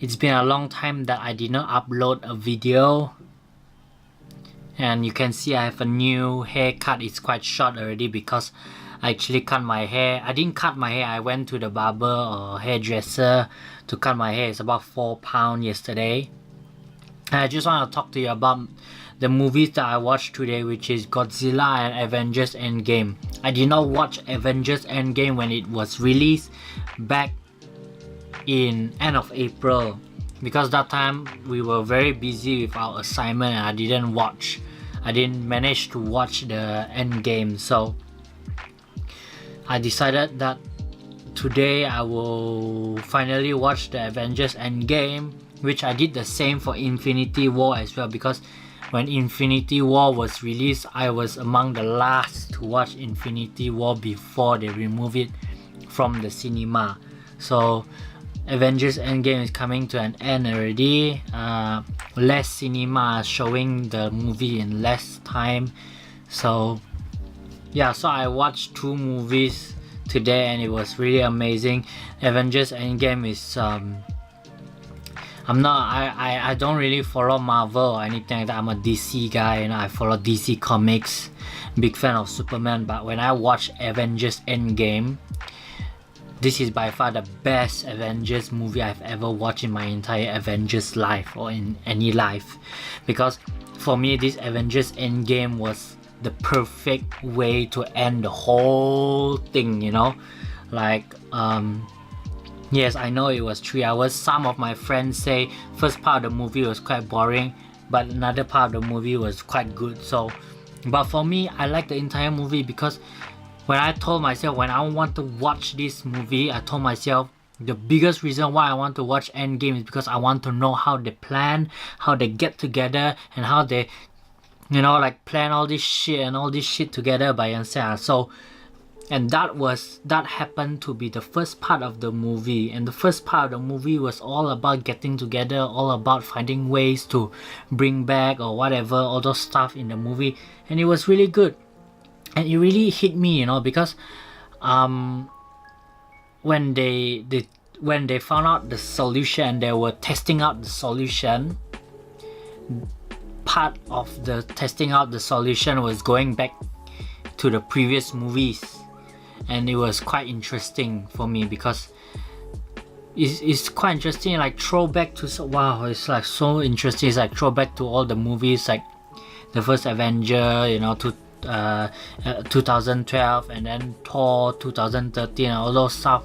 It's been a long time that I did not upload a video. And you can see I have a new haircut. It's quite short already because I actually cut my hair. I didn't cut my hair. I went to the barber or hairdresser to cut my hair. It's about £4 yesterday. And I just want to talk to you about the movies that I watched today, which is Godzilla and Avengers Endgame. I did not watch Avengers Endgame when it was released back in end of April because that time we were very busy with our assignment and I didn't manage to watch the Endgame. So I decided that today I will finally watch the Avengers Endgame, which I did the same for Infinity War as well, because when Infinity War was released, I was among the last to watch Infinity War before they remove it from the cinema. So Avengers Endgame is coming to an end already. Less cinema showing the movie in less time. So yeah, so I watched 2 movies today and it was really amazing. Avengers Endgame is I don't really follow Marvel or anything like that. I'm a DC guy, you know, I follow DC Comics, big fan of Superman. But when I watch Avengers Endgame, this is by far the best Avengers movie I've ever watched in my entire Avengers life or in any life. Because for me, this Avengers Endgame was the perfect way to end the whole thing, you know? Like, yes, I know it was 3 hours. Some of my friends say first part of the movie was quite boring, but another part of the movie was quite good. So, but for me, I like the entire movie because when I told myself when I want to watch this movie, I told myself the biggest reason why I want to watch Endgame is because I want to know how they plan, how they get together, and how they, you know, like plan all this shit together by themselves. So, and that happened to be the first part of the movie, and the first part of the movie was all about getting together, all about finding ways to bring back or whatever, all those stuff in the movie, and it was really good. And it really hit me, you know, because when they found out the solution, they were testing out the solution. Part of the testing out the solution was going back to the previous movies, and it was quite interesting for me because it's quite interesting, like throwback to, wow, it's like so interesting. It's like throwback to all the movies, like the first Avenger, you know, to 2012, and then Thor 2013 and all those stuff.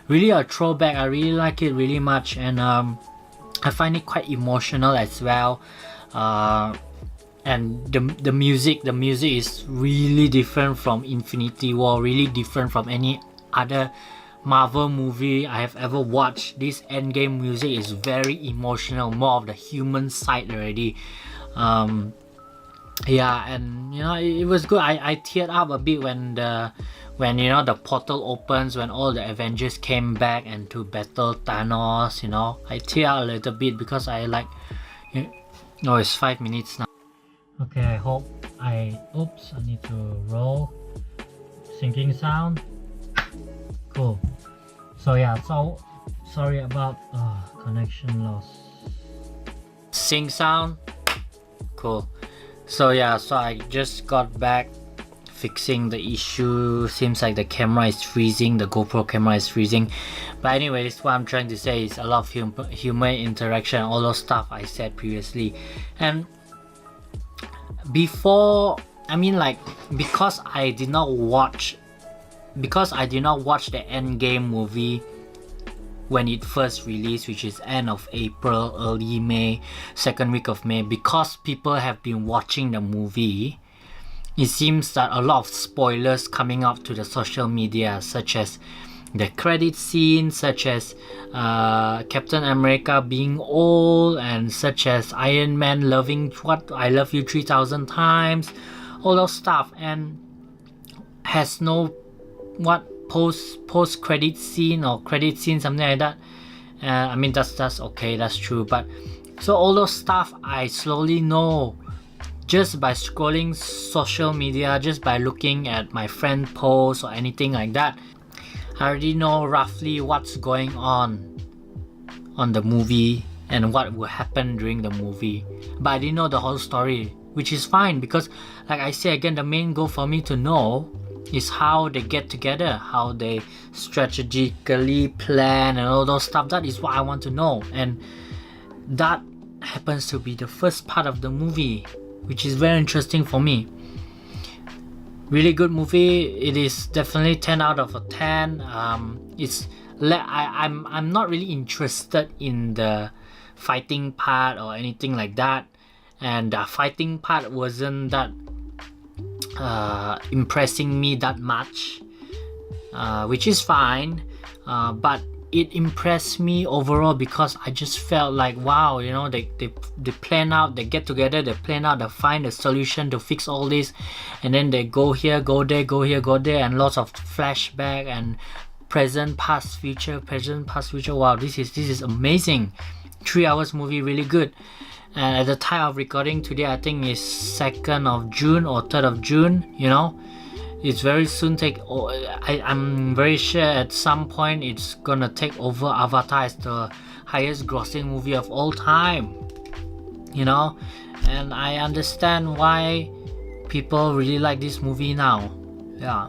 Really a throwback. I really like it really much, and I find it quite emotional as well. And the music is really different from Infinity War, really different from any other Marvel movie I have ever watched. This Endgame music is very emotional, more of the human side already. Yeah, and you know, it was good. I teared up a bit when you know, the portal opens, when all the Avengers came back and to battle Thanos, you know. I teared up a little bit because I like, oh, it's 5 minutes now. Okay, oops, I need to roll. Syncing sound. Cool. So yeah, so sorry about connection loss. Sync sound. Cool. So yeah, so I just got back fixing the issue. Seems like the camera is freezing, the GoPro camera is freezing. But anyways, what I'm trying to say is a lot of human interaction, all those stuff I said previously. And before, I mean, like, because I did not watch the Endgame movie when it first released, which is end of April, early May, second week of May, because people have been watching the movie, it seems that a lot of spoilers coming up to the social media, such as the credit scene, such as Captain America being old, and such as Iron Man loving what I love you 3,000 times, all those stuff, and has no post credit scene or credit scene, something like that. I mean, that's okay, that's true, but so all those stuff I slowly know just by scrolling social media, just by looking at my friend posts or anything like that. I already know roughly what's going on on the movie and what will happen during the movie, but I didn't know the whole story, which is fine because, like I say again, the main goal for me to know is how they get together, how they strategically plan and all those stuff. That is what I want to know, and that happens to be the first part of the movie, which is very interesting for me. Really good movie. It is definitely 10 out of 10. I'm not really interested in the fighting part or anything like that, and the fighting part wasn't that impressing me that much, which is fine, but it impressed me overall because I just felt like, wow, you know, they plan out, they get together, they plan out, they find a solution to fix all this, and then they go here, go there, go here, go there, and lots of flashback and present, past, future, present, past, future. Wow, this is amazing. 3 hours movie, really good. And at the time of recording today, I think it's 2nd of June or 3rd of June, you know, it's very soon I'm very sure at some point it's gonna take over Avatar as the highest grossing movie of all time, you know, and I understand why people really like this movie now. Yeah.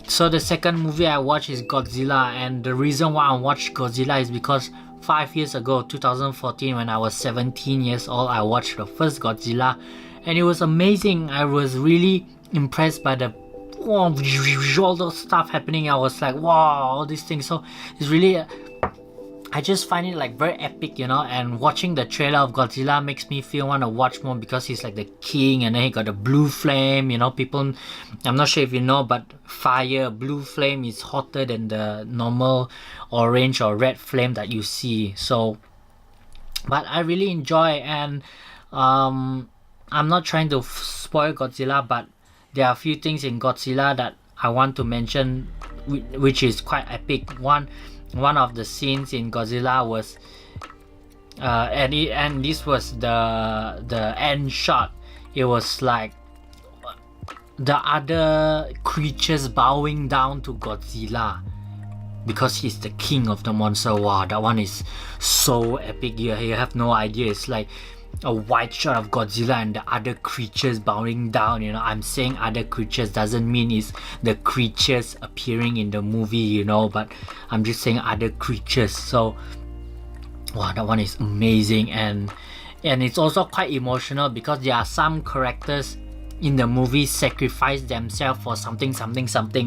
So the second movie I watched is Godzilla, and the reason why I watched Godzilla is because 5 years ago, 2014, when I was 17 years old, I watched the first Godzilla, and it was amazing. I was really impressed by the all the stuff happening. I was like, wow, all these things. So it's really, I just find it like very epic, you know, and watching the trailer of Godzilla makes me feel want to watch more because he's like the king, and then he got the blue flame, you know, people, I'm not sure if you know, but blue flame is hotter than the normal orange or red flame that you see. So, but I really enjoy, and I'm not trying to spoil Godzilla, but there are a few things in Godzilla that I want to mention, which is quite epic. One of the scenes in Godzilla was, and this was the end shot. It was like the other creatures bowing down to Godzilla because he's the king of the monster. Wow, that one is so epic. You have no idea. It's like a wide shot of Godzilla and the other creatures bowing down. You know, I'm saying other creatures doesn't mean it's the creatures appearing in the movie, you know, but I'm just saying other creatures. So wow, that one is amazing, and it's also quite emotional because there are some characters in the movie sacrifice themselves for something,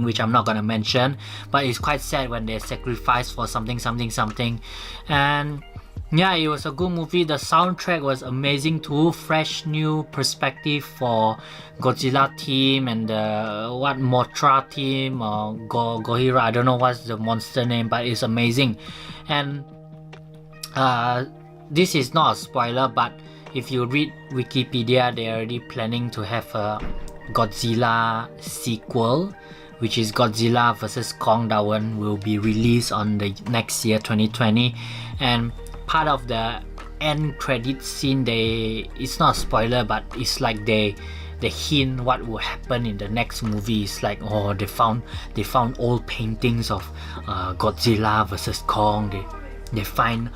which I'm not gonna mention, but it's quite sad when they sacrifice for something. And yeah, it was a good movie. The soundtrack was amazing too. Fresh new perspective for Godzilla team and the Mothra team or Gohira. I don't know what's the monster name, but it's amazing. And this is not a spoiler, but if you read Wikipedia, they're already planning to have a Godzilla sequel, which is Godzilla vs Kong. That one will be released on the next year, 2020. And part of the end credit scene, it's not a spoiler, but it's like they hint what will happen in the next movie. It's like, oh, they found old paintings of Godzilla vs Kong. And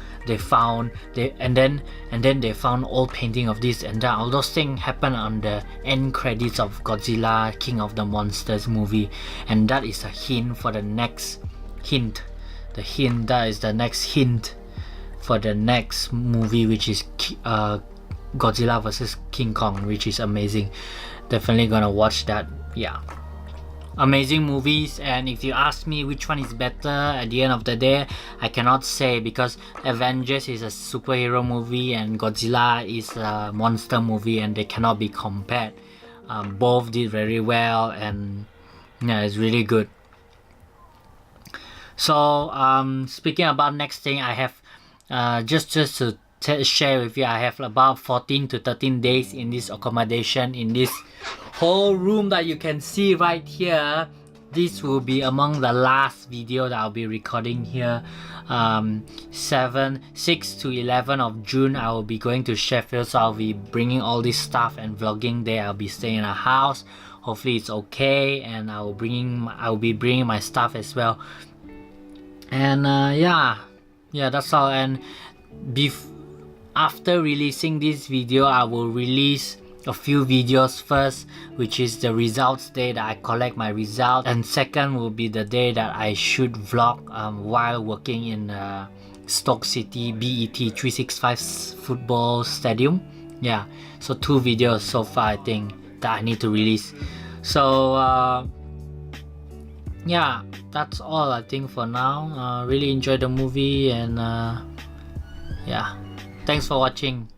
then they found old painting of this and that. All those things happen on the end credits of Godzilla King of the Monsters movie, and that is a hint for the next hint. That is the next hint for the next movie, which is Godzilla vs King Kong, which is amazing. Definitely gonna watch that. Yeah, amazing movies. And if you ask me which one is better, at the end of the day, I cannot say, because Avengers is a superhero movie and Godzilla is a monster movie, and they cannot be compared. Both did very well, and yeah, it's really good. So speaking about next thing, I have just to share with you, I have about 14 to 13 days in this accommodation, in this whole room that you can see right here. This will be among the last video that I'll be recording here. 6 to 11 of June, I will be going to Sheffield, so I'll be bringing all this stuff and vlogging there. I'll be staying in a house. Hopefully it's okay, and I will be bringing my stuff as well. And yeah, yeah, that's all. And after releasing this video, I will release a few videos. First, which is the results day that I collect my result, and second will be the day that I shoot vlog while working in Stoke City BET 365 football stadium. Yeah, so 2 videos so far I think that I need to release. So yeah, that's all I think for now. Really enjoyed the movie, and yeah, thanks for watching.